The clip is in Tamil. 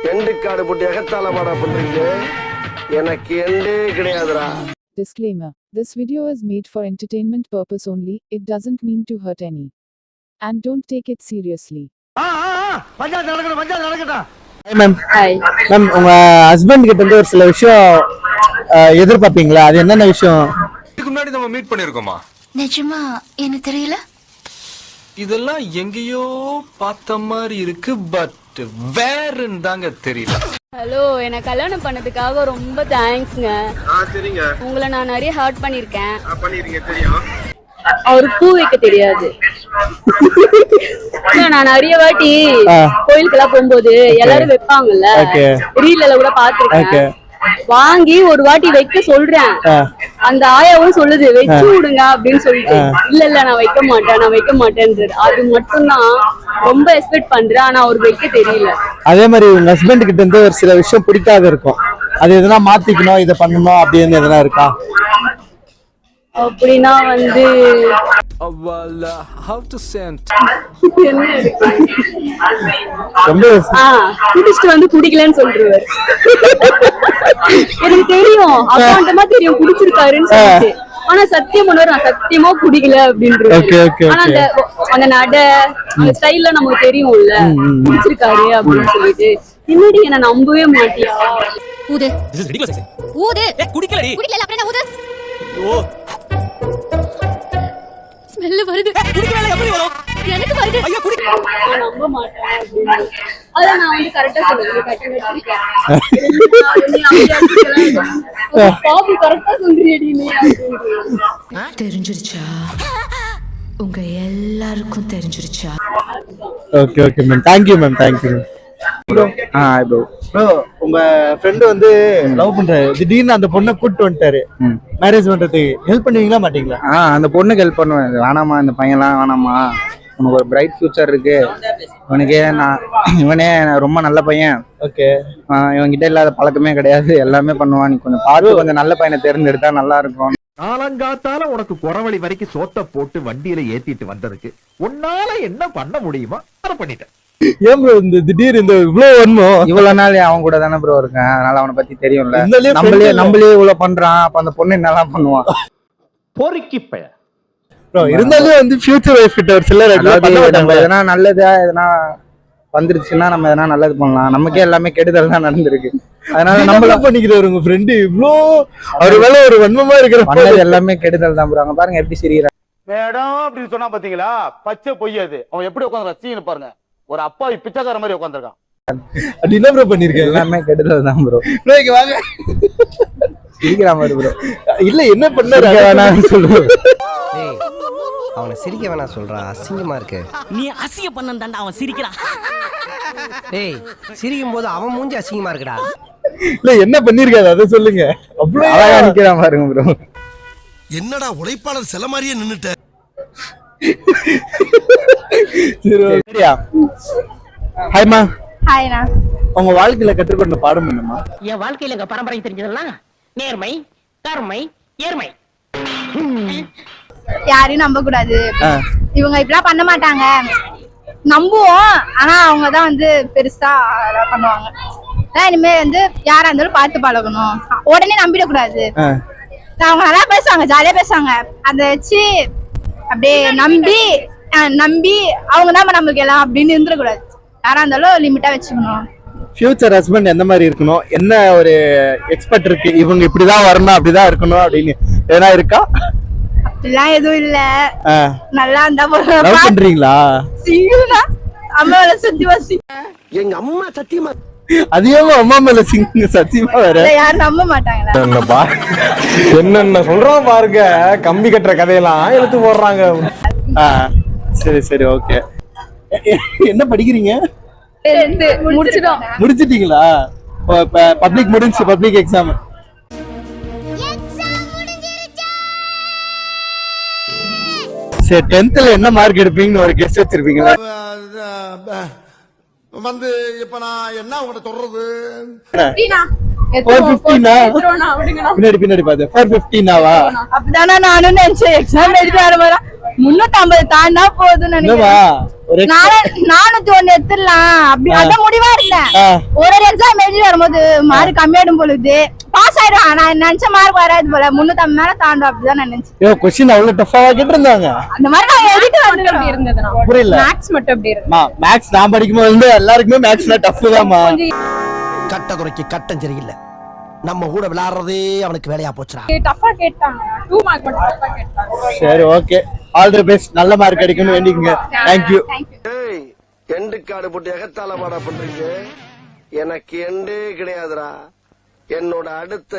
எண்டுக்காடு போட்டு எகத்தால மாடா பண்றீங்க எனக்கு எண்டே கிடையாதுடா. Disclaimer. This video is made for entertainment purpose only. It doesn't mean to hurt any. And don't take it seriously. Panchayat நடக்கணும், பஞ்சாயத்து நடக்கட்டும். மேம் ஹாய் மேம் உங்க ஹஸ்பண்ட் கிட்ட இருந்து ஒரு சில விஷயம் எதிர்பார்ப்பீங்களா? அது என்னென்ன விஷயம்? இதுக்கு முன்னாடி நம்ம மீட் பண்ணிருக்கோமா? நிஜமா எனக்கு தெரியல. இதெல்லாம் எங்கேயோ பார்த்த மாதிரி இருக்கு, பட் வேறன்னு தாங்க தெரியல. ஹலோ, என்ன கல்யாணம் பண்ணதுக்காக ரொம்ப தேங்க்ஸ்ங்க. சரிங்க. உங்களை நான் நிறைய ஹர்ட் பண்ணிருக்கேன். பண்ணிருக்கீங்க தெரியும். அவருக்கு பூ வைக்க தெரியாது. நான் நிறைய வாட்டி கோயிலுக்கெல்லாம் போகும்போது எல்லாரும் வைப்பாங்கல்ல, ரீல்ல கூட பாத்துருக்கேன். வாங்கி ஒரு வாட்டி வைக்க சொல்றேன், அந்த ஆயாவும் சொல்லுது வச்சு விடுங்க அப்படின்னு சொல்லிட்டு. இல்ல நான் வைக்க மாட்டேன். அது மட்டும் தான் ரொம்ப எக்ஸ்பெக்ட் பண்றேன், ஆனா அவருக்கு வைக்க தெரியல. அதே மாதிரி உங்க ஹஸ்பண்ட் கிட்ட இருந்து ஒரு சில விஷயம் பிடிக்காத இருக்கும், அது எதனா மாத்திக்கணும், இதை பண்ணணும் அப்படின்னு எதனா இருக்கா? அப்படின்னா வந்து என்ன இருக்கு? ரொம்ப குடிச்சிட்டு வந்து குடிக்கலன்னு சொல்றாரு. எனக்கு தெரியும், அப்பாண்டமா தெரியும் குடிச்சிருக்காருன்னு சொல்லிட்டு. ஆனா சத்தியம் பண்ணுவாரு, நான் சத்தியமா குடிக்கல அப்படின்றது. ஆனா அந்த நட அந்த ஸ்டைல்ல நமக்கு தெரியும்ல குடிச்சிருக்காரு அப்படின்னு சொல்லிட்டு. பின்னாடி என்ன நம்பவே மாட்டியா? ஊது ஊது குடிக்கலடி குடிக்கல அப்புறம் என்ன ஊது? ஐயோ ஸ்மெல் வருது. குடிக்கல எப்படி வரும்? எனக்கு வருது. ஐயோ குடிக்க நான் நம்ப மாட்டேன் அப்படின்னு. அத நான் வந்து கரெக்ட்டா சொல்றேன், கரெக்ட்டா வச்சிருக்கேன். பாபு கரெக்ட்டா சொல்றியேடி நீ அப்படின்னு. தெரிஞ்சிருச்சா? உங்க எல்லாருக்கும் தெரிஞ்சிருச்சா? Okay okay ma'am, thank you ma'am, thank you ma'am. Bro உங்க ஃப்ரெண்ட் வந்து லவ் பண்றாரு, திடீர்னு அந்த பொண்ணை கூட்டு வந்துட்டாரு மேரேஜ் பண்றதுக்கு. ஹெல்ப் பண்ணுவீங்களா மாட்டீங்களா? அந்த பொண்ணுக்கு ஹெல்ப் பண்ணுவேன். வேணாமா இந்த பையன்லாம் வேணாமா, உனக்கு ஒரு பிரைட் ஃபியூச்சர் இருக்கு, இவனே ரொம்ப நல்ல பையன். ஓகே, இவன்கிட்ட இல்லாத பழக்கமே கிடையாது, எல்லாமே பண்ணுவான். நீ கொஞ்சம் பார்த்து கொஞ்சம் நல்ல பையனை தேர்ந்தெடுத்தா நல்லா இருக்கும். காலங்காத்தால உனக்கு குறவழி வரைக்கும் சோத்த போட்டு வண்டியில ஏத்திட்டு வந்ததுக்கு உன்னால என்ன பண்ண முடியுமோ அதை பண்ணிட்டேன். ஏன் ப்ரோ இந்த திடீர் இந்த இவ்வளவு வன்மம்? இவ்வளவு நாள் அவன் கூட தானே ப்ரோ இருக்கேன், அதனால அவனை பத்தி தெரியும்ல. நம்மளே இவ்வளவு பண்றான், அப்ப அந்த பொண்ணு என்னெல்லாம் பண்ணுவான்? பொறுக்கி பெயர் ப்ரோ. இருந்தாலும் வந்து ஃபியூச்சர் வைஃப் கிட்ட ஒரு சிலர் நம்ம எதனா நல்லதா எதனா வந்துருச்சுன்னா நம்ம எதனா நல்லது பண்ணலாம். நமக்கே எல்லாமே கெடுதல் தான் நடந்திருக்கு, அதனால நம்மள பண்ணிக்கிறாரு உங்க ஃப்ரெண்டு. இவ்வளோ அவர் வேலை ஒரு வன்மமா இருக்கிற எல்லாமே கெடுதல் தான் ப்ரோ. அங்க பாருங்க எப்படி சிரிக்கிறான் மேடம் அப்படின்னு சொன்னா பாத்தீங்களா? பச்சை பொய்யாது. அவன் எப்படி உட்காந்து ரசின்னு பாருங்க, ஒரு அப்பாவி பிச்சைக்கார மாதிரி உட்காந்துருக்கான். அது என்ன ப்ரோ பண்ணிருக்கேன்? எல்லாமே கெடுதல் தான் ப்ரோ. வாங்க சிரிக்கிற மாதிரி ப்ரோ. இல்ல என்ன பண்ணாரு வேணாம்னு சொல்லுவோம். அவனை சிரிக்க வேணா சொல்றா, அசிங்கமா இருக்கு. நீ அசிங்க பண்ண அவன் சிரிக்கிறான். டேய் சிரிக்கும் போது அவன் மூஞ்சி அசிங்கமா இருக்குடா. இல்ல என்ன பண்ணிருக்காரு அதை சொல்லுங்க. அவ்வளவு அழகா நிக்கிறா பாருங்க ப்ரோ. என்னடா உழைப்பாளர் சில மாதிரியே நின்னுட்ட. சரியா? ஹாய்மா. ஹாய்ண்ணா. உங்க வாழ்க்கையில கற்றுக்கொண்ட பாடம் என்னமா? என் வாழ்க்கையில எங்க பரம்பரை தெரிஞ்சதெல்லாம் நேர்மை, கருமை, ஏர்மை. யாரையும் நம்ப கூடாது. இவங்க இப்படிலாம் பண்ண மாட்டாங்க, நம்புவோம். ஆனா அவங்கதான் வந்து பெருசா பண்ணுவாங்க. இனிமே வந்து யாரா இருந்தாலும் பார்த்து பழகணும், உடனே நம்பிடக்கூடாது. அவங்க நல்லா பேசுவாங்க, ஜாலியா பேசுவாங்க, அதை வச்சு அப்படியே நம்பி அவங்க தான் நம்மளுக்கு எல்லாம் அப்படின்னு இருந்துடக்கூடாது. யாரா இருந்தாலும் லிமிட்டா வச்சுக்கணும். ஃபியூச்சர் ஹஸ்பண்ட் எந்த மாதிரி இருக்கணும், என்ன ஒரு எக்ஸ்பெக்ட் இருக்கு, இவங்க இப்படிதான் வரணும் அப்படிதான் இருக்கணும் அப்படின்னு எதனா இருக்கா? அப்படிலாம் எதுவும் இல்ல, நல்லா இருந்தா லவ் பண்றீங்களா? சிங்கிள்னா அம்மாவோட சத்தியமா எங்க அம்மா சத்தியமா அதிகமா அம்மா மேல சிங்க சத்தியமா வேற யாரும் நம்ப மாட்டாங்களா? என்னென்ன சொல்றோம் பாருங்க, கம்பி கட்டுற கதையெல்லாம் எடுத்து போடுறாங்க. சரி சரி ஓகே. என்ன படிக்கிறீங்க? முடிச்சிட்டீங்களா? பப்ளிக் முடிஞ்சு, பப்ளிக் எக்ஸாம். சரி, 10th என்ன மார்க் எடுப்பீங்கன்னு ஒரு கெஸ் வச்சிருப்பீங்களா? வந்து இப்ப நான் என்ன உங்கள்ட்ட சொல்றது? பின்னாடி பாத்து 415 அப்படிதானா நானும் நினைச்சேன். எக்ஸாம் எழுதி வர 350 தாண்டா போகுதுன்னு நினைக்கிறேன். ஒரு 401 எடுத்துடலாம் அப்படி அதான் முடிவா இருந்தேன். ஒரு எக்ஸாம் எழுதி வரும்போது மார்க் கம்மியாடும் பொழுது பாஸ் ஆயிடும். நான் நினைச்ச மார்க் வராது போல 350 மேல தாண்டும் அப்படிதான் நினைச்சேன். கொஸ்டின் அவ்வளவு டஃபா கேட்டிருந்தாங்க. அந்த மாதிரி நான் எழுதிட்டு வந்துட்டேன். புரியல. மேக்ஸ் மட்டும் எப்படி இருக்கு? மேக்ஸ் நான் படிக்கும்போது வந்து எல்லாருக்குமே மேக்ஸ்ல டஃப் தான்மா. கட்ட குறைக்கு கட்டம் சரியில்லை. நம்ம கூட விளையாடுறதே அவனுக்கு வேலையா போச்சுடா. டஃபா கேட்டாங்க. 2 மார்க் மட்டும் டஃபா கேட்டாங்க. சரி ஓகே, ஆல் தி பெஸ்ட், நல்ல மார்க் அடிக்கணும் வேண்டிக்கங்க. Thank you. ஏய் எண்டு காடு போட்டு எகத்தால வாடா பண்றீங்க. எனக்கு எண்டே கிடையாதுடா. என்னோட அடுத்த